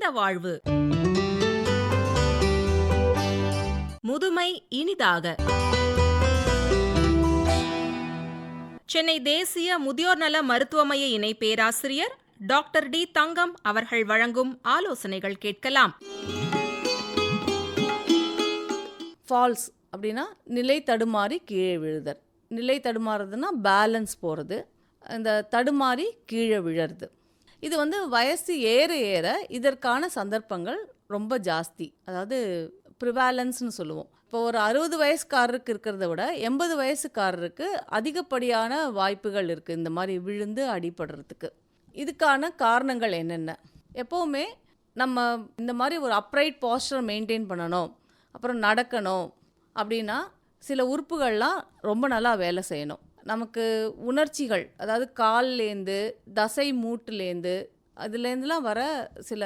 நிறைந்த வாழ்வு. முதுமை இனிதாக. சென்னை தேசிய முதியோர் நல மருத்துவ மைய இணை பேராசிரியர் டாக்டர் டி. தங்கம் அவர்கள் வழங்கும் ஆலோசனைகள் கேட்கலாம். ஃபால்ஸ் அப்படின்னா நிலை தடுமாறி கீழே விழுதல். நிலை தடுமாறுறதுன்னா பேலன்ஸ் போகிறது, இந்த தடுமாறி கீழே விழறது. இது வயசு ஏற ஏற இதற்கான சந்தர்ப்பங்கள் ரொம்ப ஜாஸ்தி. அதாவது ப்ரிவாலன்ஸ்னு சொல்லுவோம். இப்போ ஒரு 60 வயசுக்காரருக்கு இருக்கிறத விட 80 வயசுக்காரருக்கு அதிகப்படியான வாய்ப்புகள் இருக்குது இந்த மாதிரி விழுந்து அடிபடுறதுக்கு. இதுக்கான காரணங்கள் என்னென்ன? எப்போவுமே நம்ம இந்த மாதிரி ஒரு அப்ரைட் பாஸ்டர் மெயின்டைன் பண்ணணும், அப்புறம் நடக்கணும் அப்படின்னா சில உறுப்புகள்லாம் ரொம்ப நல்லா வேலை செய்யணும். நமக்கு உணர்ச்சிகள், அதாவது கால்லேருந்து தசை மூட்டுலேருந்து அதுலேருந்துலாம் வர சில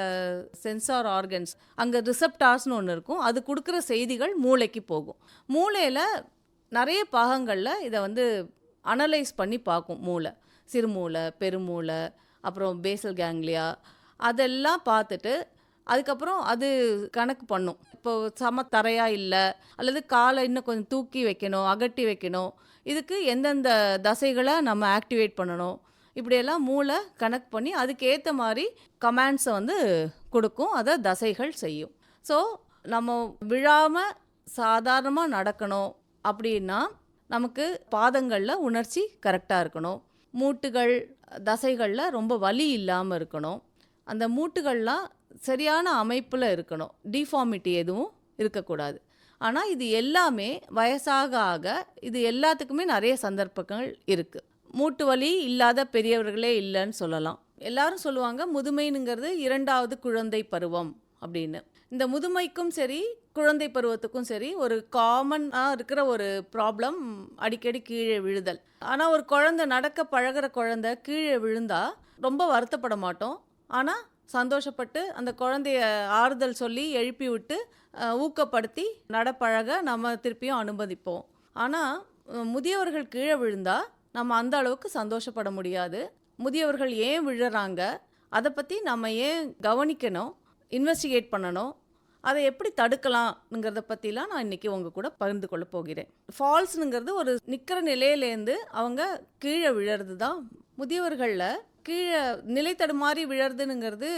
சென்சார் ஆர்கன்ஸ், அங்கே ரிசப்டார்ஸ்னு ஒன்று இருக்கும், அது கொடுக்குற செய்திகள் மூளைக்கு போகும். மூளையில் நிறைய பாகங்களில் இதை அனலைஸ் பண்ணி பார்க்கும் மூளை. சிறுமூளை, பெருமூளை, அப்புறம் பேசல் கேங்லியா, அதெல்லாம் பார்த்துட்டு அதுக்கப்புறம் அது கணக்கு பண்ணும். இப்போ தரையாக இல்லை, அல்லது காலை இன்னும் கொஞ்சம் தூக்கி வைக்கணும், அகட்டி வைக்கணும், இதுக்கு எந்தெந்த தசைகளை நம்ம ஆக்டிவேட் பண்ணணும், இப்படியெல்லாம் மூளை கனெக்ட் பண்ணி அதுக்கேற்ற மாதிரி கமாண்ட்ஸை கொடுக்கும், அதை தசைகள் செய்யும். ஸோ நம்ம விழாமல் சாதாரணமாக நடக்கணும் அப்படின்னா நமக்கு பாதங்களில் உணர்ச்சி கரெக்டாக இருக்கணும், மூட்டுகள் தசைகளில் ரொம்ப வலி இல்லாமல் இருக்கணும், அந்த மூட்டுகள்லாம் சரியான அமைப்பில் இருக்கணும், டிஃபார்மிட்டி எதுவும் இருக்கக்கூடாது. ஆனால் இது எல்லாமே வயசாக ஆக இது எல்லாத்துக்குமே நிறைய சந்தர்ப்பங்கள் இருக்குது. மூட்டு வலி இல்லாத பெரியவர்களே இல்லைன்னு சொல்லலாம். எல்லாரும் சொல்லுவாங்க முதுமைங்கிறது 2வது குழந்தை பருவம் அப்படின்னு. இந்த முதுமைக்கும் சரி குழந்தை பருவத்துக்கும் சரி ஒரு காமனாக இருக்கிற ஒரு ப்ராப்ளம் அடிக்கடி கீழே விழுதல். ஆனால் ஒரு குழந்தை நடக்க பழகிற குழந்தை கீழே விழுந்தா ரொம்ப வருத்தப்பட மாட்டோம். ஆனால் சந்தோஷப்பட்டு அந்த குழந்தைய ஆறுதல் சொல்லி எழுப்பி விட்டு ஊக்கப்படுத்தி நடப்பழக நம்ம திருப்பியும் அனுமதிப்போம். ஆனால் முதியவர்கள் கீழே விழுந்தா நம்ம அந்த அளவுக்கு சந்தோஷப்பட முடியாது. முதியவர்கள் ஏன் விழுறாங்க, அதை பற்றி நம்ம ஏன் கவனிக்கணும், இன்வெஸ்டிகேட் பண்ணணும், அதை எப்படி தடுக்கலாம்ங்கிறத பற்றிலாம் நான் இன்றைக்கி உங்கள் கூட பகிர்ந்து கொள்ள போகிறேன். ஃபால்ஸுங்கிறது ஒரு நிற்கிற நிலையிலேருந்து அவங்க கீழே விழறது தான். முதியவர்களில் கீழே நிலை தடுமாறி விழறதுங்கிறது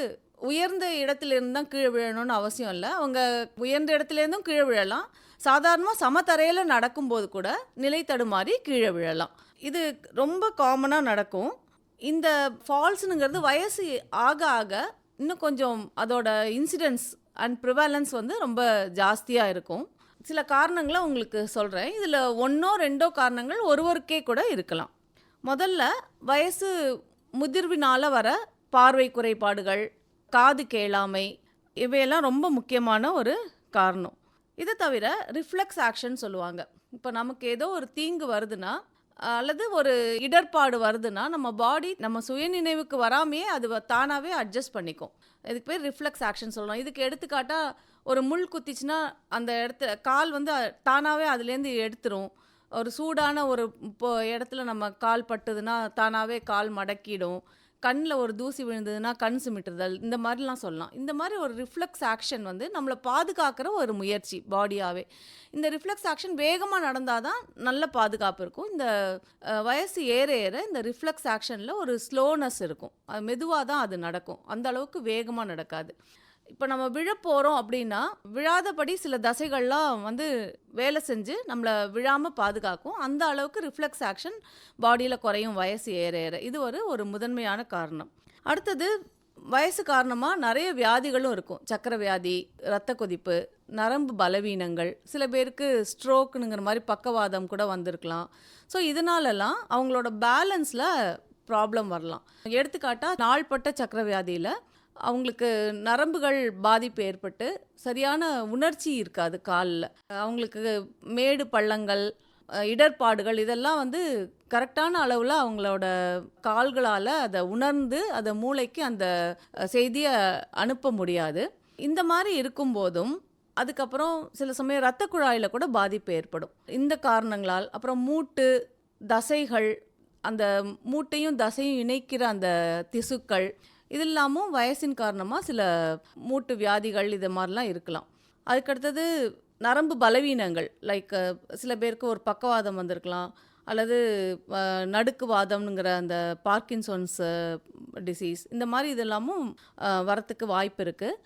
உயர்ந்த இடத்துலேருந்து தான் கீழே விழணும்னு அவசியம் இல்லை. அவங்க உயர்ந்த இடத்துலேருந்தும் கீழே விழலாம். சாதாரணமாக சமத்தரையில் நடக்கும்போது கூட நிலை தடுமாறி கீழே விழலாம். இது ரொம்ப காமனாக நடக்கும். இந்த ஃபால்ஸுங்கிறது வயசு ஆக ஆக இன்னும் கொஞ்சம் அதோட இன்சிடென்ஸ் அண்ட் ப்ரிவாலன்ஸ் ரொம்ப ஜாஸ்தியாக இருக்கும். சில காரணங்களை உங்களுக்கு சொல்கிறேன். இதில் 1 2 காரணங்கள் ஒருவருக்கே கூட இருக்கலாம். முதல்ல வயசு முதிர்வினால் வர பார்வை குறைபாடுகள், காது கேளாமை, இவையெல்லாம் ரொம்ப முக்கியமான ஒரு காரணம். இதை தவிர ரிஃப்ளெக்ஸ் ஆக்ஷன் சொல்லுவாங்க. இப்போ நமக்கு ஏதோ ஒரு தீங்கு வருதுன்னா அல்லது ஒரு இடர்பாடு வருதுன்னா நம்ம பாடி நம்ம சுயநினைவுக்கு வராமையே அது தானாகவே அட்ஜஸ்ட் பண்ணிக்கும். இதுக்கு பேர் ரிஃப்ளெக்ஸ் ஆக்ஷன் சொல்லலாம். இதுக்கு எடுத்துக்காட்டால் ஒரு முள் குத்திச்சுன்னா அந்த இடத்துல கால் தானாகவே அதுலேருந்து எடுத்துரும். ஒரு சூடான ஒரு இடத்துல நம்ம கால் பட்டுதுன்னா தானாகவே கால் மடக்கிடும். கண்ணில் ஒரு தூசி விழுந்ததுன்னா கண் சிமிட்டுதல், இந்த மாதிரிலாம் சொல்லலாம். இந்த மாதிரி ஒரு ரிஃப்ளெக்ஸ் ஆக்ஷன் நம்மளை பாதுகாக்கிற ஒரு முயற்சி பாடியாகவே. இந்த ரிஃப்ளெக்ஸ் ஆக்ஷன் வேகமாக நடந்தால் தான் நல்ல பாதுகாப்பு இருக்கும். இந்த வயசு ஏற ஏற இந்த ரிஃப்ளெக்ஸ் ஆக்ஷனில் ஒரு ஸ்லோனஸ் இருக்கும். அது மெதுவாக தான் அது நடக்கும், அந்த அளவுக்கு வேகமாக நடக்காது. இப்போ நம்ம விழப்போகிறோம் அப்படின்னா விழாதபடி சில தசைகள்லாம் வேலை செஞ்சு நம்மளை விழாமல் பாதுகாக்கும். அந்த அளவுக்கு ரிஃப்ளெக்ஸ் ஆக்ஷன் பாடியில் குறையும் வயசு ஏற ஏற. இது ஒரு முதன்மையான காரணம். அடுத்தது வயசு காரணமாக நிறைய வியாதிகளும் இருக்கும். சக்கரை வியாதி, இரத்த கொதிப்பு, நரம்பு பலவீனங்கள், சில பேருக்கு ஸ்ட்ரோக்குங்கிற மாதிரி பக்கவாதம் கூட வந்திருக்கலாம். ஸோ இதனாலலாம் அவங்களோட பேலன்ஸில் ப்ராப்ளம் வரலாம். எடுத்துக்காட்டால் நாள்பட்ட சக்கரை வியாதியில் அவங்களுக்கு நரம்புகள் பாதிப்பு ஏற்பட்டு சரியான உணர்ச்சி இருக்காது காலில். அவங்களுக்கு மேடு பள்ளங்கள், இடர்பாடுகள் இதெல்லாம் கரெக்டான அளவில் அவங்களோட கால்களால் அதை உணர்ந்து அதை மூளைக்கு அந்த செய்தியை அனுப்ப முடியாது. இந்த மாதிரி இருக்கும்போதும் அதுக்கப்புறம் சில சமயம் இரத்த குழாயில் கூட பாதிப்பு ஏற்படும் இந்த காரணங்களால். அப்புறம் மூட்டு தசைகள், அந்த மூட்டையும் தசையும் இணைக்கிற அந்த திசுக்கள், இது இல்லாமல் வயசின் காரணமாக சில மூட்டு வியாதிகள் இது மாதிரிலாம் இருக்கலாம். அதுக்கடுத்தது நரம்பு பலவீனங்கள், லைக் சில பேருக்கு ஒரு பக்கவாதம் வந்திருக்கலாம், அல்லது நடுக்குவாதம்ங்கிற அந்த பார்க்கின்சன்ஸ் டிசீஸ், இந்த மாதிரி இதெல்லாமும் வரத்துக்கு வாய்ப்பு இருக்குது.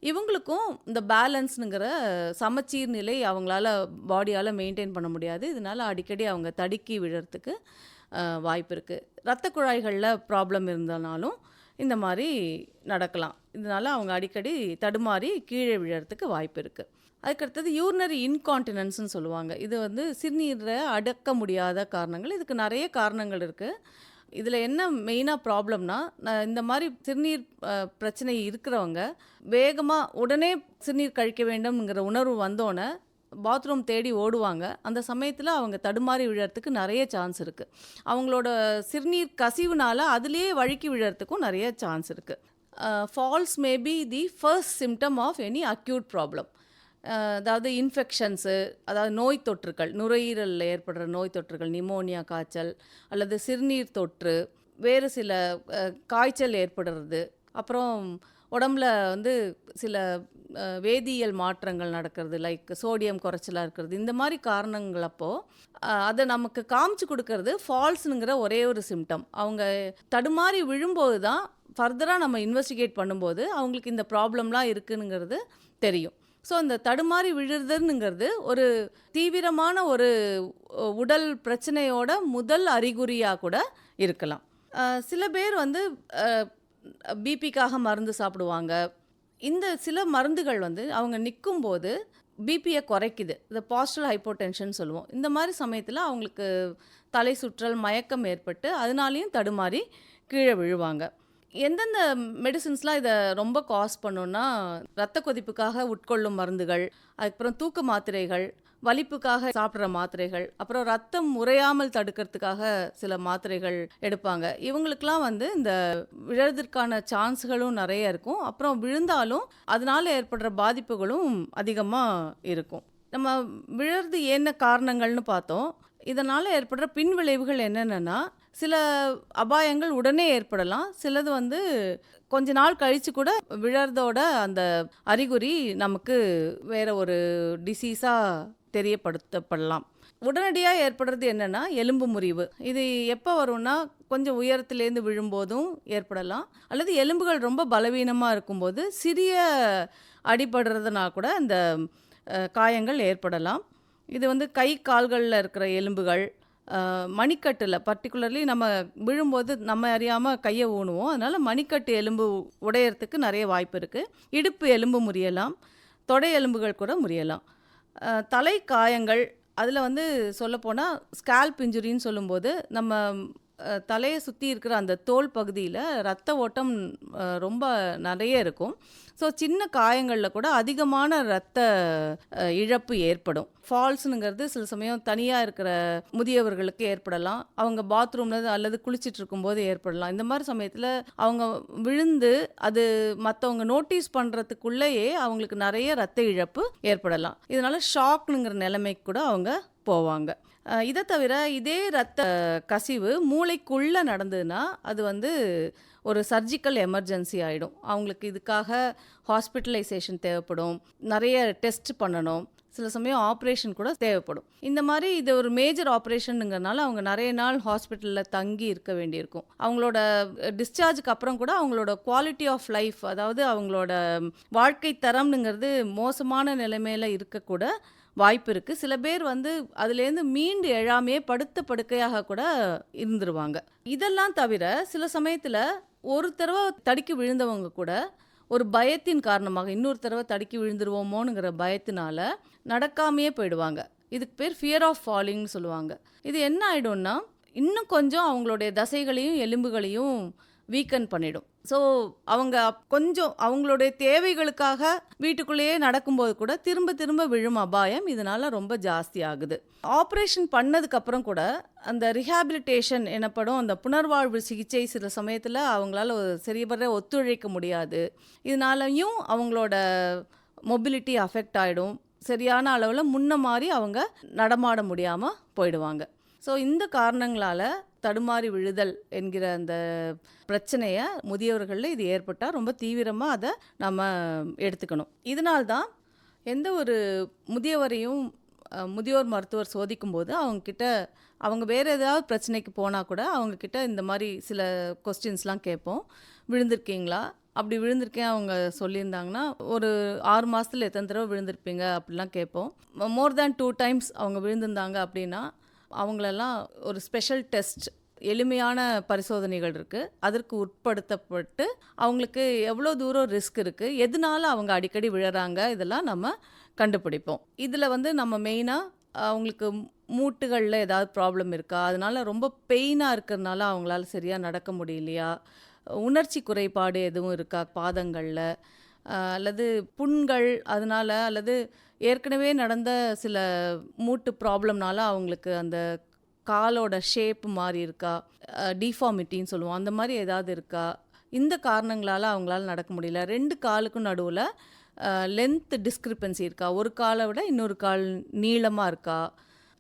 இவங்களுக்கும் இந்த பேலன்ஸ்னுங்கிற சமச்சீர் நிலை அவங்களால பாடியால் மெயின்டைன் பண்ண முடியாது. இதனால அடிக்கடி அவங்க தடுக்கி விழறதுக்கு வாய்ப்பு இருக்குது. இரத்த குழாய்களில் ப்ராப்ளம் இருந்தனாலும் இந்த மாதிரி நடக்கலாம். இதனால அவங்க அடிக்கடி தடுமாறி கீழே விழறதுக்கு வாய்ப்பு இருக்குது. அதுக்கடுத்தது யூரினரி இன்கான்டினன்ஸ்னு சொல்லுவாங்க. இது வந்து சிறுநீரை அடக்க முடியாத காரணங்கள். இதுக்கு நிறைய காரணங்கள் இருக்குது. இதில் என்ன மெயினாக ப்ராப்ளம்னா, இந்த மாதிரி சிறுநீர் பிரச்சனை இருக்கிறவங்க வேகமாக உடனே சிறுநீர் கழிக்க வேண்டும்ங்கிற உணர்வு வந்தோடனே பாத்ரூம் தேடி ஓடுவாங்க. அந்த சமயத்தில் அவங்க தடுமாறி விழறதுக்கு நிறைய சான்ஸ் இருக்குது. அவங்களோட சிறுநீர் கசிவுனால அதுலேயே வழுக்கி விழறதுக்கும் நிறைய சான்ஸ் இருக்குது. Falls may be the first symptom of any acute problem. அதாவது இன்ஃபெக்ஷன்ஸு, அதாவது நோய் தொற்றுகள், நுரையீரலில் ஏற்படுற நோய் தொற்றுகள், நிமோனியா காய்ச்சல் அல்லது சிறுநீர் தொற்று, வேறு சில காய்ச்சல் ஏற்படுறது, அப்புறம் உடம்புல வந்து சில வேதியியல் மாற்றங்கள் நடக்கிறது, லைக் சோடியம் குறைச்சலாக இருக்கிறது, இந்த மாதிரி காரணங்கள் அப்போது அதை நமக்கு காமிச்சு கொடுக்கறது ஃபால்ஸுங்கிற ஒரே ஒரு சிம்டம். அவங்க தடுமாறி விழும்போது தான் ஃபர்தராக நம்ம இன்வெஸ்டிகேட் பண்ணும்போது அவங்களுக்கு இந்த ப்ராப்ளம்லாம் இருக்குங்கிறது தெரியும். ஸோ இந்த தடுமாறி விழுறதுங்கிறது ஒரு தீவிரமான ஒரு உடல் பிரச்சனையோட முதல் அறிகுறியாக கூட இருக்கலாம். சில பேர் வந்து பிபிக்காக மருந்து சாப்பிடுவாங்க. இந்த சில மருந்துகள் வந்து அவங்க நிற்கும்போது பிபியை குறைக்குது. இந்த பாஸ்டல் ஹைப்போடென்ஷன் சொல்லுவோம். இந்த மாதிரி சமயத்தில் அவங்களுக்கு தலை சுற்றல், மயக்கம் ஏற்பட்டு அதனாலையும் தடுமாறி கீழே விழுவாங்க. எந்தெந்த மெடிசின்ஸ்லாம் இதை ரொம்ப காஸ் பண்ணுன்னா, இரத்த கொதிப்புக்காக உட்கொள்ளும் மருந்துகள், அதுக்கப்புறம் தூக்க மாத்திரைகள், வலிப்புக்காக சாப்பிட்ற மாத்திரைகள், அப்புறம் ரத்தம் உறையாமல் தடுக்கிறதுக்காக சில மாத்திரைகள் எடுப்பாங்க. இவங்களுக்கெல்லாம் வந்து இந்த விழுறதுக்கான சான்ஸ்களும் நிறைய இருக்கும். அப்புறம் விழுந்தாலும் அதனால் ஏற்படுற பாதிப்புகளும் அதிகமாக இருக்கும். நம்ம விழுறது என்ன காரணங்கள்னு பார்த்தோம். இதனால் ஏற்படுற பின்விளைவுகள் என்னென்னா, சில அபாயங்கள் உடனே ஏற்படலாம். சிலது வந்து கொஞ்ச நாள் கழித்து கூட விழறதோட அந்த அறிகுறி நமக்கு வேற ஒரு டிசீஸாக தெரியப்படுத்தப்படலாம். உடனடியாக ஏற்படுறது என்னென்னா எலும்பு முறிவு. இது எப்போ வரும்னா, கொஞ்சம் உயரத்துலேருந்து விழும்போதும் ஏற்படலாம், அல்லது எலும்புகள் ரொம்ப பலவீனமாக இருக்கும்போது சிறிய அடிபடுறதுனா கூட இந்த காயங்கள் ஏற்படலாம். இது வந்து கை கால்களில் இருக்கிற எலும்புகள், மணிக்கட்டில் பர்டிகுலர்லி நம்ம விழும்போது நம்ம அறியாமல் கையை ஊனுவோம். அதனால் மணிக்கட்டு எலும்பு உடையறதுக்கு நிறைய வாய்ப்பு இருக்குது. இடுப்பு எலும்பு முறியலாம், தொடை எலும்புகள் கூட முறியலாம். தலை காயங்கள், அதில் வந்து சொல்லப்போனால் ஸ்கேல்ப் இன்ஜுரின்னு சொல்லும்போது நம்ம தலையை சுற்றி இருக்கிற அந்த தோல் பகுதியில் ரத்த ஓட்டம் ரொம்ப நிறைய இருக்கும். ஸோ சின்ன காயங்களில் கூட அதிகமான ரத்த இழப்பு ஏற்படும். ஃபால்ஸுங்கிறது சில சமயம் தனியாக இருக்கிற முதியவர்களுக்கு ஏற்படலாம். அவங்க பாத்ரூமில் அல்லது குளிச்சுட்டு இருக்கும்போது ஏற்படலாம். இந்த மாதிரி சமயத்தில் அவங்க விழுந்து அது மற்றவங்க நோட்டீஸ் பண்ணுறதுக்குள்ளேயே அவங்களுக்கு நிறைய ரத்த இழப்பு ஏற்படலாம். இதனால் ஷாக்னுங்கிற நிலைமைக்கு கூட அவங்க போவாங்க. இதை தவிர இதே ரத்த கசிவு மூளைக்குள்ளே நடந்ததுன்னா அது வந்து ஒரு சர்ஜிக்கல் எமர்ஜென்சி ஆகிடும். அவங்களுக்கு இதுக்காக ஹாஸ்பிட்டலைசேஷன் தேவைப்படும், நிறைய டெஸ்ட் பண்ணணும், சில சமயம் ஆப்ரேஷன் கூட தேவைப்படும். இந்த மாதிரி இது ஒரு மேஜர் ஆப்ரேஷனுங்கிறனால அவங்க நிறைய நாள் ஹாஸ்பிட்டலில் தங்கி இருக்க வேண்டியிருக்கும். அவங்களோட டிஸ்சார்ஜுக்கு அப்புறம் கூட அவங்களோட குவாலிட்டி ஆஃப் லைஃப், அதாவது அவங்களோட வாழ்க்கை தரம்ங்கிறது மோசமான நிலைமையில் இருக்கக்கூட வாய்ப்பு இருக்குது. சில பேர் வந்து அதுலேருந்து மீண்டு எழாமையே படுத்த படுக்கையாக கூட இருந்துருவாங்க. இதெல்லாம் தவிர சில சமயத்தில் ஒரு தடவை தடுக்கி விழுந்தவங்க கூட ஒரு பயத்தின் காரணமாக இன்னொரு தடவை தடுக்கி விழுந்துருவோமோனுங்கிற பயத்தினால நடக்காமையே போயிடுவாங்க. இதுக்கு பேர் ஃபியர் ஆஃப் ஃபாலிங்னு சொல்லுவாங்க. இது என்ன ஆகிடும்னா, இன்னும் கொஞ்சம் அவங்களுடைய தசைகளையும் எலும்புகளையும் வீக்கன் பண்ணிடும். ஸோ அவங்க கொஞ்சம் அவங்களுடைய தேவைகளுக்காக வீட்டுக்குள்ளேயே நடக்கும்போது கூட திரும்ப திரும்ப விழும் அபாயம் இதனால் ரொம்ப ஜாஸ்தி ஆகுது. ஆப்ரேஷன் பண்ணதுக்கப்புறம் கூட அந்த ரிஹாபிலிட்டேஷன் எனப்படும் அந்த புனர்வாழ்வு சிகிச்சை சில சமயத்தில் அவங்களால சரிவர ஒத்துழைக்க முடியாது. இதனாலையும் அவங்களோட மொபிலிட்டி அஃபெக்ட் ஆகிடும். சரியான அளவில் முன்ன மாதிரி அவங்க நடமாட முடியாமல் போயிடுவாங்க. ஸோ இந்த காரணங்களால் தடுமாறி விழுதல் என்கிற அந்த பிரச்சனையை முதியவர்களில் இது ஏற்பட்டால் ரொம்ப தீவிரமாக அதை நம்ம எடுத்துக்கணும். இதனால்தான் எந்த ஒரு முதியவரையும் முதியோர் மருத்துவர் சோதிக்கும்போது அவங்கக்கிட்ட அவங்க வேறு ஏதாவது பிரச்சனைக்கு போனால் கூட அவங்கக்கிட்ட இந்த மாதிரி சில கொஸ்டின்ஸ்லாம் கேட்போம். விழுந்திருக்கீங்களா? அப்படி விழுந்திருக்கேன் அவங்க சொல்லியிருந்தாங்கன்னா ஒரு 6 மாதத்தில் எத்தனை தடவை விழுந்திருப்பீங்க அப்படிலாம் கேட்போம். மோர் தேன் 2 டைம்ஸ் அவங்க விழுந்திருந்தாங்க அப்படின்னா அவங்களெல்லாம் ஒரு ஸ்பெஷல் டெஸ்ட், எளிமையான பரிசோதனைகள் இருக்குது, அதற்கு உட்படுத்தப்பட்டு அவங்களுக்கு எவ்வளோ தூரம் ரிஸ்க் இருக்குது, எதனால அவங்க அடிக்கடி விழுறாங்க, இதெல்லாம் நம்ம கண்டுபிடிப்போம். இதில் வந்து நம்ம மெயினாக அவங்களுக்கு மூட்டுகளில் ஏதாவது ப்ராப்ளம் இருக்கா, அதனால ரொம்ப பெயினாக இருக்கிறதுனால அவங்களால சரியாக நடக்க முடியலையா, உணர்ச்சி குறைபாடு எதுவும் இருக்கா பாதங்களில், அல்லது புண்கள் அதனால, அல்லது ஏற்கனவே நடந்த சில மூட்டு ப்ராப்ளம்னால அவங்களுக்கு அந்த காலோட ஷேப் மாறி இருக்கா, டிஃபார்மிட்டின்னு சொல்லுவோம், அந்த மாதிரி ஏதாவது இருக்கா, இந்த காரணங்களால் அவங்களால நடக்க முடியல. 2 காலுக்கும் நடுவில் லென்த் டிஸ்கிரிப்பன்சி இருக்கா, ஒரு காலை விட இன்னொரு கால் நீளமாக இருக்கா,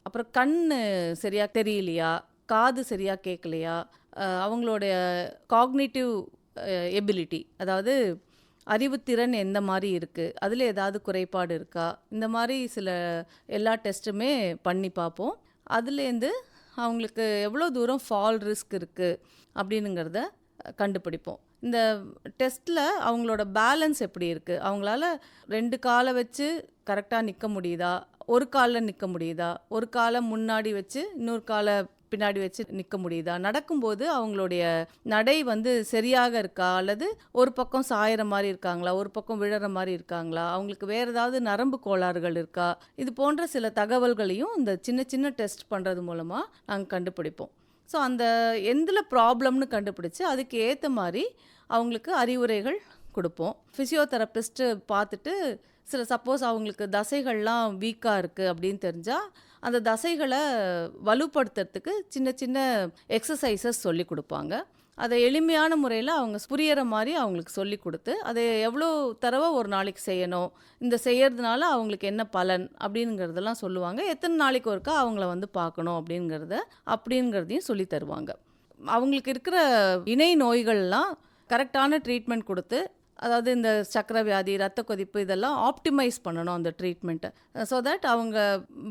அப்புறம் கண் சரியாக தெரியலையா, காது சரியாக கேட்கலையா, அவங்களுடைய காக்னிட்டிவ் எபிலிட்டி அதாவது அறிவுத்திறன் எந்த மாதிரி இருக்குது, அதில் ஏதாவது குறைபாடு இருக்கா, இந்த மாதிரி சில எல்லா டெஸ்ட்டுமே பண்ணி பார்ப்போம். அதுலேருந்து அவங்களுக்கு எவ்வளோ தூரம் ஃபால் ரிஸ்க் இருக்குது அப்படின்னுங்கிறத கண்டுபிடிப்போம். இந்த டெஸ்ட்டில் அவங்களோட பேலன்ஸ் எப்படி இருக்குது, அவங்களால 2 காலை வச்சு கரெக்டாக நிற்க முடியுதா, ஒரு காலில் நிற்க முடியுதா, ஒரு காலை முன்னாடி வச்சு இன்னொரு காலை பின்னாடி வச்சு நிற்க முடியுதா, நடக்கும்போது அவங்களுடைய நடை வந்து சரியாக இருக்கா, அல்லது ஒரு பக்கம் சாயிற மாதிரி இருக்காங்களா, ஒரு பக்கம் விழற மாதிரி இருக்காங்களா, அவங்களுக்கு வேறு ஏதாவது நரம்பு கோளாறுகள் இருக்கா, இது போன்ற சில தகவல்களையும் இந்த சின்ன சின்ன டெஸ்ட் பண்ணுறது மூலமாக நாங்கள் கண்டுபிடிப்போம். ஸோ அந்த எந்தில் ப்ராப்ளம்னு கண்டுபிடிச்சி அதுக்கு ஏற்ற மாதிரி அவங்களுக்கு அறிவுரைகள் கொடுப்போம். ஃபிசியோதெரபிஸ்ட்டு பார்த்துட்டு சில சப்போஸ் அவங்களுக்கு தசைகள்லாம் வீக்காக இருக்குது அப்படின்னு தெரிஞ்சால் அந்த தசைகளை வலுப்படுத்துறதுக்கு சின்ன சின்ன எக்ஸசைசஸ் சொல்லி கொடுப்பாங்க. அதை எளிமையான முறையில் அவங்க புரியிற மாதிரி அவங்களுக்கு சொல்லி கொடுத்து அதை எவ்வளோ தடவை ஒரு நாளைக்கு செய்யணும், இந்த செய்யறதுனால அவங்களுக்கு என்ன பலன் அப்படிங்கிறதெல்லாம் சொல்லுவாங்க. எத்தனை நாளைக்கு ஒருக்கா அவங்கள வந்து பார்க்கணும் அப்படிங்கிறதையும் சொல்லி தருவாங்க. அவங்களுக்கு இருக்கிற இணை நோய்கள்லாம் கரெக்டான ட்ரீட்மெண்ட் கொடுத்து, அதாவது இந்த சக்கரை வியாதி, ரத்த கொதிப்பு இதெல்லாம் ஆப்டிமைஸ் பண்ணணும் அந்த ட்ரீட்மெண்ட்டை. ஸோ தட் அவங்க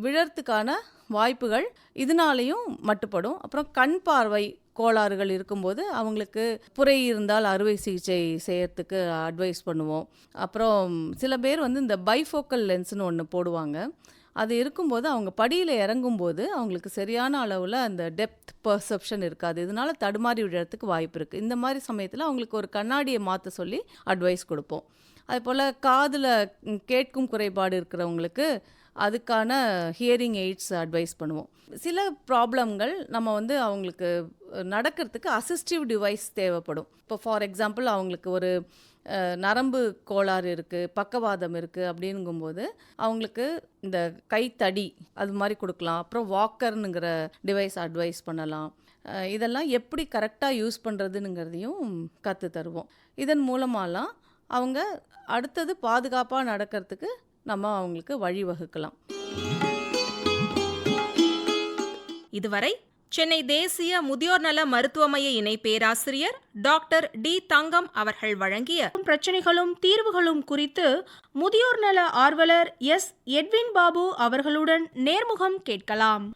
விழறதுக்கான வாய்ப்புகள் இதனாலையும் மட்டுப்படும். அப்புறம் கண் பார்வை கோளாறுகள் இருக்கும்போது அவங்களுக்கு புரை இருந்தால் அறுவை சிகிச்சை செய்யறதுக்கு அட்வைஸ் பண்ணுவோம். அப்புறம் சில பேர் வந்து இந்த பைஃபோக்கல் லென்ஸ்னு ஒன்று போடுவாங்க. அது இருக்கும்போது அவங்க படியில் இறங்கும்போது அவங்களுக்கு சரியான அளவில் அந்த டெப்த் பர்செப்ஷன் இருக்காது, இதனால தடுமாறி விழுறதுக்கு வாய்ப்பு இருக்குது. இந்த மாதிரி சமயத்தில் அவங்களுக்கு ஒரு கண்ணாடியை மாற்ற சொல்லி அட்வைஸ் கொடுப்போம். அதுபோல் காதில் கேட்கும் குறைபாடு இருக்கிறவங்களுக்கு அதுக்கான ஹியரிங் எய்ட்ஸ் அட்வைஸ் பண்ணுவோம். சில ப்ராப்ளம்கள் நம்ம வந்து அவங்களுக்கு நடக்கிறதுக்கு அசிஸ்டிவ் டிவைஸ் தேவைப்படும். இப்போ ஃபார் எக்ஸாம்பிள் அவங்களுக்கு ஒரு நரம்பு கோளாறு இருக்குது, பக்கவாதம் இருக்குது அப்படிங்கும்போது அவங்களுக்கு இந்த கைத்தடி அது மாதிரி கொடுக்கலாம். அப்புறம் வாக்கர்னுங்கிற டிவைஸ் அட்வைஸ் பண்ணலாம். இதெல்லாம் எப்படி கரெக்டாக யூஸ் பண்ணுறதுங்கிறதையும் கற்று தருவோம். இதன் மூலமாலாம் அவங்க அடுத்தது பாதுகாப்பாக நடக்கிறதுக்கு நம்ம அவங்களுக்கு வழிவகுக்கலாம். இதுவரை சென்னை தேசிய முதியோர் நல மருத்துவமனை இணை பேராசிரியர் டாக்டர் டி தங்கம் அவர்கள் வழங்கிய பிரச்சனைகளும் தீர்வுகளும் குறித்து முதியோர் நல ஆர்வலர் எஸ் எட்வின் பாபு அவர்களுடன் நேர்முகம் கேட்கலாம்.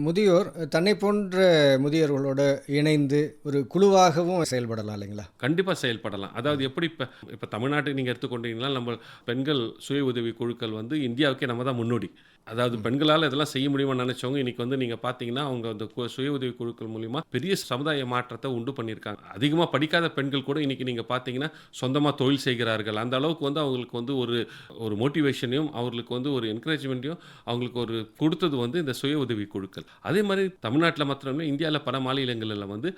முதியோர் தன்னை போன்ற முதியோர்களோடு இணைந்து ஒரு குழுவாகவும் செயல்படலாம் இல்லைங்களா? கண்டிப்பாக செயல்படலாம். அதாவது எப்படி இப்போ தமிழ்நாட்டை நீங்கள் எடுத்துக்கொண்டீங்கன்னா நம்ம பெண்கள் சுய உதவி குழுக்கள் வந்து இந்தியாவுக்கே நம்ம தான் முன்னோடி. அதாவது பெண்களால் இதெல்லாம் செய்ய முடியுமான்னு நினச்சவங்க இன்றைக்கி வந்து நீங்கள் பார்த்தீங்கன்னா அவங்க அந்த சுய உதவி குழுக்கள் மூலிமா பெரிய சமுதாய மாற்றத்தை உண்டு பண்ணியிருக்காங்க. அதிகமாக படிக்காத பெண்கள் கூட இன்றைக்கி நீங்கள் பார்த்தீங்கன்னா சொந்தமாக தொழில் செய்கிறார்கள். அந்த அளவுக்கு வந்து அவங்களுக்கு வந்து ஒரு மோட்டிவேஷனையும் அவங்களுக்கு வந்து ஒரு என்கரேஜ்மெண்ட்டையும் அவங்களுக்கு ஒரு கொடுத்தது வந்து இந்த சுய உதவி குழுக்கள். அதே மாதிரி தமிழ்நாட்டில் மாத்திரமே இந்தியாவில் பல மாநிலங்களில் வந்து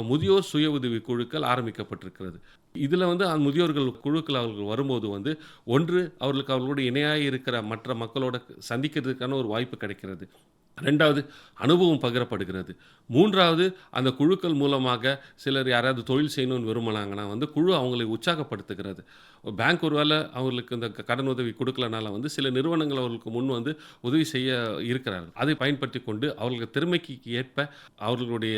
முதியோர் சுய உதவி குழுக்கள் ஆரம்பிக்கப்பட்டிருக்கிறது. இதில் வந்து அந்த முதியோர்கள் குழுக்கள் அவர்கள் வரும்போது வந்து ஒன்று அவர்களுக்கு அவர்களோட இணையாக இருக்கிற மற்ற மக்களோட சந்திக்கிறதுக்கான ஒரு வாய்ப்பு கிடைக்கிறது. 2வது அனுபவம் பகிரப்படுகிறது. 3வது அந்த குழுக்கள் மூலமாக சிலர் யாராவது தொழில் செய்யணும்னு விரும்பினாங்கன்னா வந்து குழு அவங்களை உற்சாகப்படுத்துகிறது. பேங்க் ஒருவேளை அவர்களுக்கு இந்த கடன் உதவி கொடுக்கலனால வந்து சில நிறுவனங்கள் அவர்களுக்கு முன் வந்து உதவி செய்ய இருக்கிறார்கள். அதை பயன்படுத்தி கொண்டு அவர்களுக்கு திறமைக்கு ஏற்ப அவர்களுடைய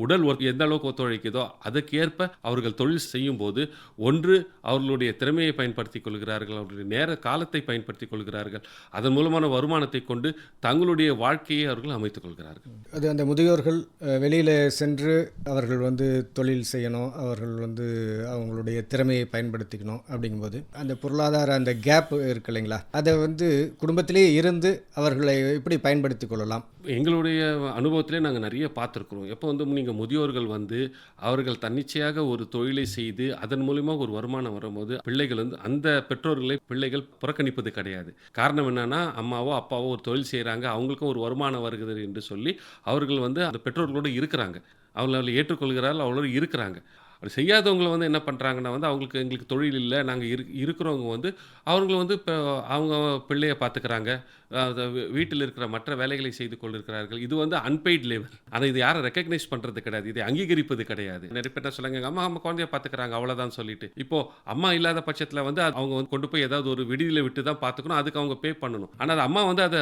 உடல் எந்த அளவுக்கு ஒத்துழைக்குதோ அதற்கு ஏற்ப அவர்கள் தொழில் செய்யும்போது ஒன்று அவர்களுடைய திறமையை பயன்படுத்திக் கொள்கிறார்கள், அவர்களுடைய நேர காலத்தை பயன்படுத்திக் கொள்கிறார்கள், அதன் மூலமான வருமானத்தை கொண்டு தங்களுடைய வாழ்க்கையை அவர்கள் அமைத்துக் கொள்கிறார்கள். அது அந்த முதியோர்கள் வெளியில் சென்று அவர்கள் வந்து தொழில் செய்யணும், அவர்கள் வந்து அவங்களுடைய திறமையை பயன்படுத்திக்கணும். அப்படிங்கும்போது அந்த பொருளாதார அந்த கேப் இருக்கு இல்லைங்களா, அதை வந்து குடும்பத்திலேயே இருந்து அவர்களை எப்படி பயன்படுத்தி கொள்ளலாம்? எங்களுடைய அனுபவத்திலே நாங்கள் நிறைய பார்த்துருக்குறோம். எப்போ வந்து நீங்கள் முதியோர்கள் வந்து அவர்கள் தன்னிச்சையாக ஒரு தொழிலை செய்து அதன் மூலிமா ஒரு வருமானம் வரும்போது பிள்ளைகள் வந்து அந்த பெற்றோர்களை பிள்ளைகள் புறக்கணிப்பது கிடையாது. காரணம் என்னன்னா, அம்மாவோ அப்பாவோ ஒரு தொழில் செய்கிறாங்க, அவங்களுக்கும் ஒரு வருமானம் வருகிறது என்று சொல்லி அவர்கள் வந்து அந்த பெற்றோர்களோடு இருக்கிறாங்க, அவங்களை ஏற்றுக்கொள்கிறார்கள், அவங்களோடு இருக்கிறாங்க. அப்படி செய்யாதவங்களை வந்து என்ன பண்ணுறாங்கன்னா வந்து எங்களுக்கு தொழில் இல்லை, நாங்கள் இருக்கிறவங்க வந்து அவங்கள வந்து இப்போ அவங்க பிள்ளையை பார்த்துக்கிறாங்க, வீட்டில் இருக்கிற மற்ற வேலைகளை செய்து கொண்டிருக்கிறார்கள். இது வந்து அன்பெய்ட் லேபர். ஆனால் இது யாரும் ரெக்கக்னைஸ் பண்ணுறது கிடையாது, இதை அங்கீகரிப்பது கிடையாது. நிறைய பேர் சொல்லுங்க, அம்மா குழந்தைய பார்த்துக்கிறாங்க அவ்வளோதான் சொல்லிட்டு. இப்போது அம்மா இல்லாத பட்சத்தில் வந்து அவங்க வந்து கொண்டு போய் ஏதாவது ஒரு விடுதியில் விட்டு தான் பார்த்துக்கணும், அதுக்கு அவங்க பே பண்ணணும். ஆனால் அது அம்மா வந்து அதை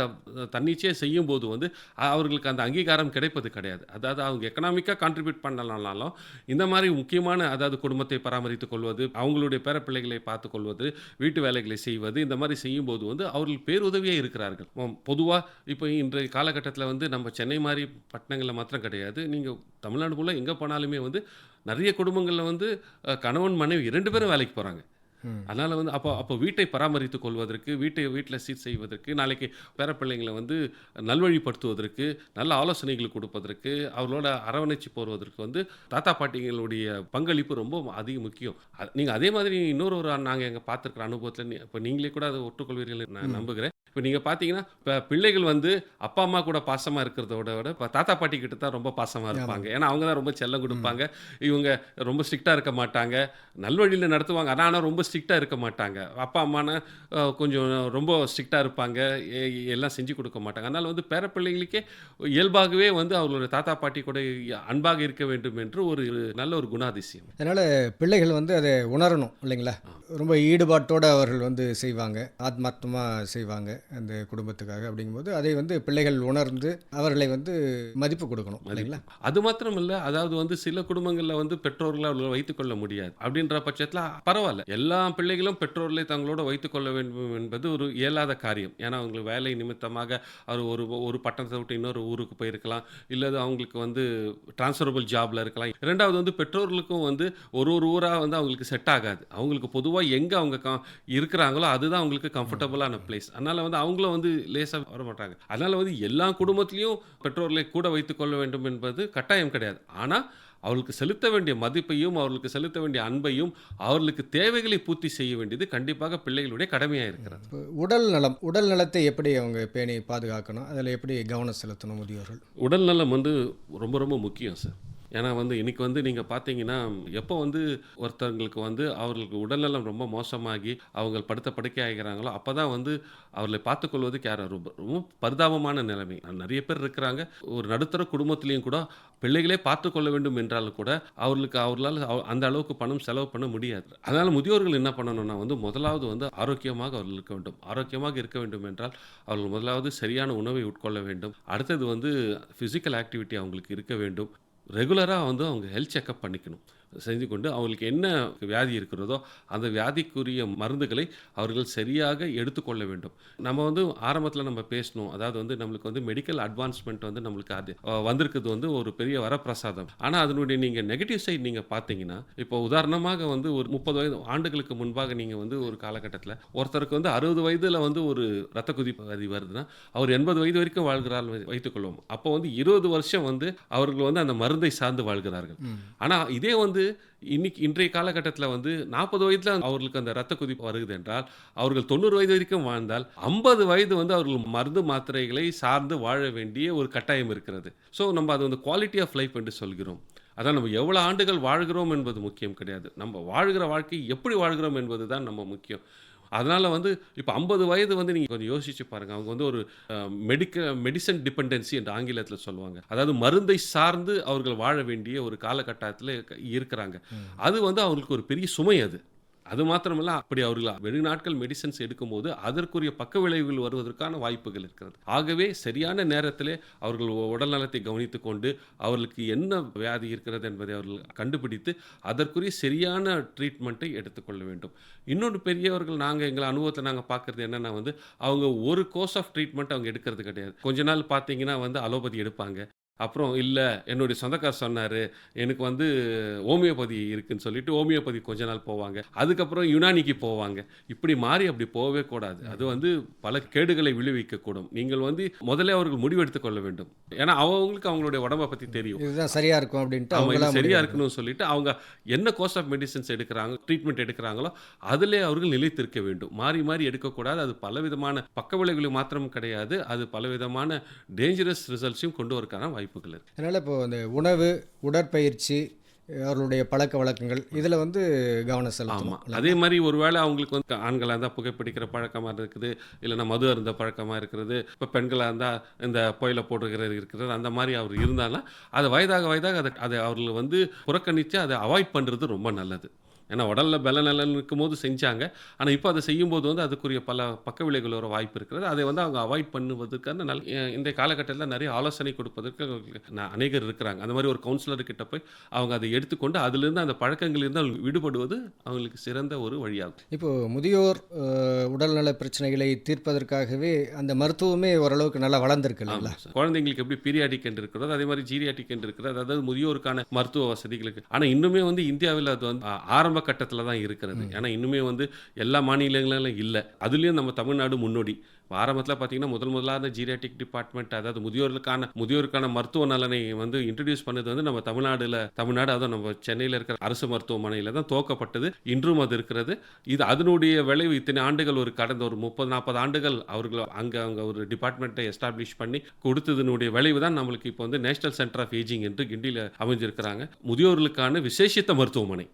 தன்னிச்சையாக செய்யும் போது வந்து அவர்களுக்கு அந்த அங்கீகாரம் கிடைப்பது கிடையாது. அதாவது அவங்க எக்கனாமிக்காக கான்ட்ரிபியூட் பண்ணலனாலும் இந்த மாதிரி முக்கியமான அதாவது குடும்பத்தை பராமரித்துக் கொள்வது, அவங்களுடைய பேர பிள்ளைகளை பார்த்துக் கொள்வது, வீட்டு வேலைகளை செய்வது, இந்த மாதிரி செய்யும்போது வந்து அவர்கள் பேருதவியாக இருக்கிறார்கள். பொதுவாக இப்போ இன்றைய காலகட்டத்தில் வந்து நம்ம சென்னை மாதிரி பட்டணங்களில் மாத்திரம் கிடையாது, நீங்கள் தமிழ்நாடு போல எங்கே போனாலுமே வந்து நிறைய குடும்பங்களில் வந்து கணவன் மனைவி 2 பேரும் வேலைக்கு போகிறாங்க. அதனால் வந்து அப்போ வீட்டை பராமரித்துக் கொள்வதற்கு, வீட்டில் சீர் செய்வதற்கு, நாளைக்கு பேரப்பிள்ளைங்களை வந்து நல்வழிப்படுத்துவதற்கு, நல்ல ஆலோசனைகள் கொடுப்பதற்கு, அவர்களோட அரவணைச்சு போவதற்கு வந்து தாத்தா பாட்டிகளுடைய பங்களிப்பு ரொம்ப அதிக முக்கியம். நீங்கள் அதே மாதிரி நாங்கள் எங்கள் பார்த்துருக்குற அனுபவத்தில் இப்போ நீங்களே கூட அதை ஒற்றுக்கொள்வீர்கள் நான் நம்புகிறேன். இப்போ நீங்கள் பார்த்தீங்கன்னா இப்போ பிள்ளைகள் வந்து அப்பா அம்மா கூட பாசமாக இருக்கிறத விட இப்போ தாத்தா பாட்டி கிட்ட தான் ரொம்ப பாசமாக இருப்பாங்க. ஏன்னா அவங்க தான் ரொம்ப செல்லம் கொடுப்பாங்க, இவங்க ரொம்ப ஸ்ட்ரிக்டாக இருக்க மாட்டாங்க, நல்வழியில் நடத்துவாங்க, ஆனால் ரொம்ப ஸ்ட்ரிக்டாக இருக்க மாட்டாங்க. அப்பா அம்மானா கொஞ்சம் ரொம்ப ஸ்ட்ரிக்டாக இருப்பாங்க, எல்லாம் செஞ்சு கொடுக்க மாட்டாங்க. அதனால் வந்து பேர பிள்ளைகளுக்கே இயல்பாகவே வந்து அவங்களோட தாத்தா பாட்டி கூட அன்பாக இருக்க வேண்டும் என்று ஒரு நல்ல ஒரு குணாதிசயம். அதனால் பிள்ளைகள் வந்து அதை உணரணும் இல்லைங்களா, ரொம்ப ஈடுபாட்டோடு அவர்கள் வந்து செய்வாங்க, ஆத்மார்த்தமாக செய்வாங்க அந்த குடும்பத்துக்காக. அப்படிங்கும்போது அதை வந்து பிள்ளைகள் உணர்ந்து அவர்களை வந்து மதிப்பு கொடுக்கணும் இல்லைங்களா. அது மாத்திரம் இல்லை, அதாவது வந்து சில குடும்பங்களில் வந்து பெற்றோர்களை அவர்களை வைத்துக்கொள்ள முடியாது. அப்படின்ற பட்சத்தில் பரவாயில்ல, எல்லா பிள்ளைகளும் பெற்றோர்களை தங்களோட வைத்துக்கொள்ள வேண்டும் என்பது ஒரு இயலாத காரியம். ஏன்னா அவங்களுக்கு வேலை நிமித்தமாக அவர் ஒரு பட்டணத்தை விட்டு இன்னொரு ஊருக்கு போயிருக்கலாம், இல்லை அவங்களுக்கு வந்து டிரான்ஸ்ஃபரபிள் ஜாப்ல இருக்கலாம். இரண்டாவது வந்து பெற்றோர்களுக்கும் வந்து ஒரு ஊராக வந்து அவங்களுக்கு செட் ஆகாது. அவங்களுக்கு பொதுவாக எங்கே அவங்க இருக்கிறாங்களோ அதுதான் அவங்களுக்கு கம்ஃபர்டபுளான பிளேஸ். அதனால் வந்து அவங்களும் வந்து லேசாக வர மாட்டாங்க. அதனால் வந்து எல்லா குடும்பத்திலையும் பெற்றோர்களை கூட வைத்துக்கொள்ள வேண்டும் என்பது கட்டாயம் கிடையாது. ஆனால் அவர்களுக்கு செலுத்த வேண்டிய மதிப்பையும் அவர்களுக்கு செலுத்த வேண்டிய அன்பையும் அவர்களுக்கு தேவைகளை பூர்த்தி செய்ய வேண்டியது கண்டிப்பாக பிள்ளைகளுடைய கடமையாக இருக்கிறது. உடல் நலத்தை எப்படி அவங்க பேணி பாதுகாக்கணும், அதில் எப்படி கவனம் செலுத்தணும் முதியோர்கள்? உடல் நலம் வந்து ரொம்ப ரொம்ப முக்கியம் சார். ஏன்னா வந்து இன்றைக்கி வந்து நீங்கள் பார்த்தீங்கன்னா எப்போ வந்து ஒருத்தவங்களுக்கு வந்து அவர்களுக்கு உடல்நலம் ரொம்ப மோசமாகி அவங்க படுத்த படுக்கை ஆகிறாங்களோ அப்போ தான் வந்து அவர்களை பார்த்துக்கொள்வதுக்கு யாரும் ரொம்ப பரிதாபமான நிலைமை. நிறைய பேர் இருக்கிறாங்க, ஒரு நடுத்தர குடும்பத்திலையும் கூட பிள்ளைகளே பார்த்து கொள்ள வேண்டும் என்றாலும் கூட அவர்களால் அந்த அளவுக்கு பணம் செலவு பண்ண முடியாது. அதனால் முதியோர்கள் என்ன பண்ணணும்னா வந்து முதலாவது வந்து ஆரோக்கியமாக அவர்கள் இருக்க வேண்டும். ஆரோக்கியமாக இருக்க வேண்டும் என்றால் அவர்கள் முதலாவது சரியான உணவை உட்கொள்ள வேண்டும். அடுத்தது வந்து ஃபிசிக்கல் ஆக்டிவிட்டி அவங்களுக்கு இருக்க வேண்டும். ரெகுலராக வந்து அவங்க ஹெல்த் செக்கப் பண்ணிக்கணும். செஞ்சு கொண்டு அவங்களுக்கு என்ன வியாதி இருக்கிறதோ அந்த வியாதிக்குரிய மருந்துகளை அவர்கள் சரியாக எடுத்துக்கொள்ள வேண்டும். நம்ம வந்து ஆரம்பத்தில் நம்ம பேசணும், அதாவது வந்து நம்மளுக்கு வந்து மெடிக்கல் அட்வான்ஸ்மெண்ட் வந்து நம்மளுக்கு அது வந்திருக்குது வந்து ஒரு பெரிய வரப்பிரசாதம். ஆனால் அதனுடைய நீங்கள் நெகட்டிவ் சைடு நீங்கள் பார்த்தீங்கன்னா, இப்போ உதாரணமாக வந்து ஒரு 30 ஆண்டுகளுக்கு முன்பாக நீங்கள் வந்து ஒரு காலகட்டத்தில் ஒருத்தருக்கு வந்து 60 வயதில் வந்து ஒரு ரத்த கொதிப்பு வியாதி வருதுன்னா அவர் 80 வயது வரைக்கும் வாழ்கிறார் வைத்துக்கொள்வோம். அப்போ வந்து 20 வருஷம் வந்து அவர்கள் வந்து அந்த மருந்தை சார்ந்து வாழ்கிறார்கள். ஆனால் இதே வந்து இன்றைய காலகட்டத்தில் வந்து 40 வயதில் அவர்களுக்கு அந்த ரத்த கொதிப்பு வருகிறது என்றால் அவர்கள் 90 வயது வரைக்கும் வாழ்ந்தால் 50 வயது வந்து அவர்கள் மருந்து மாத்திரைகளை சார்ந்து வாழ வேண்டிய ஒரு கட்டாயம் இருக்கிறது. ஸோ நம்ம அது வந்து குவாலிட்டி ஆஃப் லைஃப் என்று சொல்கிறோம். அதான் நம்ம எவ்வளோ ஆண்டுகள் வாழ்கிறோம் என்பது முக்கியம் கிடையாது, நம்ம வாழ்கிற வாழ்க்கை எப்படி வாழ்கிறோம் என்பது தான் நம்ம முக்கியம். அதனால் வந்து இப்போ 50 வயது வந்து நீங்கள் கொஞ்சம் யோசிச்சு பாருங்கள், அவங்க வந்து ஒரு மெடிசன் டிபெண்டன்சி என்று ஆங்கிலத்தில் சொல்லுவாங்க, அதாவது மருந்தை சார்ந்து அவர்கள் வாழ வேண்டிய ஒரு காலகட்டத்தில் இருக்கிறாங்க. அது வந்து அவங்களுக்கு ஒரு பெரிய சுமை. அது அது மாத்திரமல்ல, அப்படி அவர்கள் வெளிநாட்கள் மெடிசன்ஸ் எடுக்கும்போது அதற்குரிய பக்க விளைவுகள் வருவதற்கான வாய்ப்புகள் இருக்கிறது. ஆகவே சரியான நேரத்திலே அவர்கள் உடல் நலத்தை கவனித்துக் கொண்டு அவர்களுக்கு என்ன வியாதி இருக்கிறது என்பதை அவர்கள் கண்டுபிடித்து அதற்குரிய சரியான ட்ரீட்மெண்ட்டை எடுத்துக்கொள்ள வேண்டும். இன்னொன்று பெரியவர்கள் எங்கள் அனுபவத்தில் நாங்கள் பார்க்குறது என்னென்னா அவங்க ஒரு கோர்ஸ் ஆஃப் ட்ரீட்மெண்ட் அவங்க எடுக்கிறது கிடையாது. கொஞ்ச நாள் பார்த்தீங்கன்னா அலோபதி எடுப்பாங்க. அப்புறம் இல்லை, என்னுடைய சொந்தக்காரர் சொன்னார், எனக்கு ஹோமியோபதி இருக்குன்னு சொல்லிட்டு ஹோமியோபதி கொஞ்ச நாள் போவாங்க. அதுக்கப்புறம் யுனானிக்கு போவாங்க. இப்படி மாறி அப்படி போகவே கூடாது. அது பல கேடுகளை விளைவிக்கக்கூடும். நீங்கள் முதல்ல அவர்கள் முடிவெடுத்துக் கொள்ள வேண்டும். ஏன்னா அவங்களுக்கு அவங்களுடைய உடம்பை பற்றி தெரியும். இதுதான் சரியாக இருக்கும் அப்படின்ட்டு அவங்க அவங்களா சரியாக இருக்கணும்னு சொல்லிட்டு அவங்க என்ன கோர்ஸ் ஆஃப் மெடிசன்ஸ் எடுக்கிறாங்க, ட்ரீட்மெண்ட் எடுக்கிறாங்களோ அதிலே அவர்கள் நிலைத்திருக்க வேண்டும். மாறி மாறி எடுக்கக்கூடாது. அது பலவிதமான பக்க விளைவுகள் மாத்திரம் கிடையாது, அது பலவிதமான டேஞ்சரஸ் ரிசல்ட்ஸையும் கொண்டு வரக்கான வாய்ப்புகள் இருக்கு. அதனால் இப்போ அந்த உணவு, உடற்பயிற்சி, அவர்களுடைய பழக்க வழக்கங்கள் இதில் கவனம் செலுத்தணும். ஆமாம். அதே மாதிரி ஒருவேளை அவங்களுக்கு ஆண்களாக இருந்தால் புகைப்பிடிக்கிற பழக்கமாக இருக்குது, இல்லைன்னா மது அருந்த பழக்கமாக இருக்கிறது, இப்போ பெண்களாக இருந்தால் இந்த புயலை போடுகிறது இருக்கிறது, அந்த மாதிரி அவர் இருந்தாலும் அது வயதாக அதை அவர்கள் புறக்கணித்து அதை அவாய்ட் பண்ணுறது ரொம்ப நல்லது. ஏன்னா உடலில் பலநலன் இருக்கும்போது செஞ்சாங்க. ஆனால் இப்போ அதை செய்யும்போது அதுக்குரிய பல பக்க விளைவுகள் வர வாய்ப்பு இருக்கிறது. அதை அவங்க அவாய்ட் பண்ணுவதற்கான இந்த காலகட்டத்தில் நிறைய ஆலோசனை கொடுப்பதற்கு அநேகர் இருக்கிறாங்க. அந்த மாதிரி ஒரு கவுன்சிலர்கிட்ட போய் அவங்க அதை எடுத்துக்கொண்டு அதிலிருந்து அந்த பழக்கங்களிலிருந்து அவங்க விடுபடுவது அவங்களுக்கு சிறந்த ஒரு வழியாகும். இப்போது முதியோர் உடல்நல பிரச்சனைகளை தீர்ப்பதற்காகவே அந்த மருத்துவமே ஓரளவுக்கு நல்லா வளர்ந்துருக்கு இல்லைங்களா? குழந்தைங்களுக்கு எப்படி பீரியாடிக் என்று இருக்கிறது, அதே மாதிரி ஜீரியாட்டிக் என்று இருக்கிறது, அதாவது முதியோருக்கான மருத்துவ வசதிகளுக்கு. ஆனால் இன்னுமே இந்தியாவில் அது ஆரம்ப கட்டத்தில் தான் இருக்கிறது. ஏன்னா இன்னுமே எல்லா மாநிலங்களிலும் இல்லை. அதுலேயும் நம்ம தமிழ்நாடு முன்னோடி. ஆரம்பத்தில் பார்த்தீங்கன்னா முதலான ஜீரியாட்டிக் டிபார்ட்மெண்ட், அதாவது முதியோருக்கான மருத்துவ நலனை இன்ட்ரடியூஸ் பண்ணது நம்ம தமிழ்நாடு, அதுவும் நம்ம சென்னையில் இருக்கிற அரசு மருத்துவமனையில் தான் துவக்கப்பட்டது. இன்றும் அது இருக்கிறது. இது அதனுடைய விளைவு இத்தனை ஆண்டுகள், கடந்த ஒரு 30-40 ஆண்டுகள் அவர்கள் அங்கே ஒரு டிபார்ட்மெண்ட்டை எஸ்டாப்ளிஷ் பண்ணி கொடுத்ததனுடைய விளைவு தான் நம்மளுக்கு இப்போ நேஷனல் சென்டர் ஆஃப் ஏஜிங் என்று கிண்டியில் அமைஞ்சிருக்கிறாங்க. முதியோர்களுக்கான விசேஷித்த மருத்துவமனை.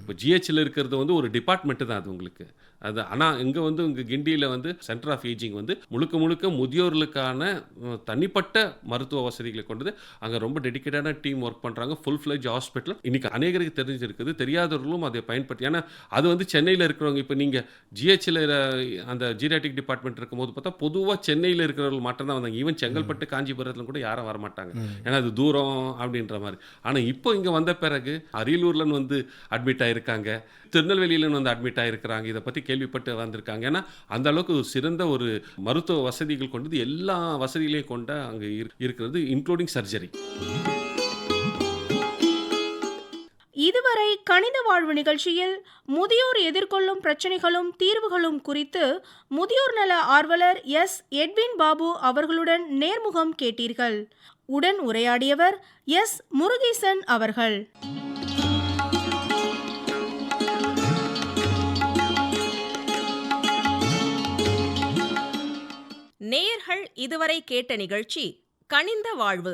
இப்போ ஜிஹெச்சில் இருக்கிறது ஒரு டிபார்ட்மெண்ட்டு தான் அது உங்களுக்கு. அது ஆனால் இங்கே இங்கே கிண்டியில் சென்டர் ஆஃப் ஏஜிங் முழுக்க முதியோர்களுக்கான தனிப்பட்ட மருத்துவ வசதிகளை கொண்டது. அங்கே ரொம்ப டெடிக்கேட்டான டீம் ஒர்க் பண்ணுறாங்க. ஃபுல் ஃப்ளெஜ் ஹாஸ்பிட்டல் இன்னைக்கு அநேகருக்கு தெரிஞ்சிருக்குது. தெரியாதவர்களும் அதை பயன்படுத்தி, ஏன்னா அது சென்னையில் இருக்கிறவங்க, இப்போ நீங்கள் ஜிஹெச்சில் அந்த ஜீரியாட்டிக் டிபார்ட்மெண்ட் இருக்கும்போது பார்த்தா பொதுவாக சென்னையில் இருக்கிறவர்கள் மட்டும்தான் வந்தாங்க. ஈவன் செங்கல்பட்டு, காஞ்சிபுரத்தில் கூட யாரும் வரமாட்டாங்க, ஏன்னா அது தூரம் அப்படின்ற மாதிரி. ஆனால் இப்போ இங்கே வந்த பிறகு அரியலூரில் அட்மிட் ஆகிருக்காங்க, திருநெல்வேலியில் அட்மிட் ஆகிருக்கிறாங்க. இதை பற்றி கேள்விப்பட்டு வந்திருக்காங்க. ஏன்னா அந்த அளவுக்கு சிறந்த ஒரு மருத்துவ வசதிகள் கொண்டது, எல்லா வசதிகளையும் கொண்ட அங்கே இருக்கிறது, இன்க்ளூடிங் சர்ஜரி. இதுவரை கணித வாழ்வு நிகழ்ச்சியில் முதியோர் எதிர்கொள்ளும் பிரச்சனைகளும் தீர்வுகளும் குறித்து முதியோர் நல ஆர்வலர் எஸ். எட்வின் பாபு அவர்களுடன் நேர்முகம் கேட்டீர்கள். உடன் உரையாடியவர் எஸ். முருகேசன் அவர்கள். நேயர்கள் இதுவரை கேட்ட நிகழ்ச்சி கணித வாழ்வு.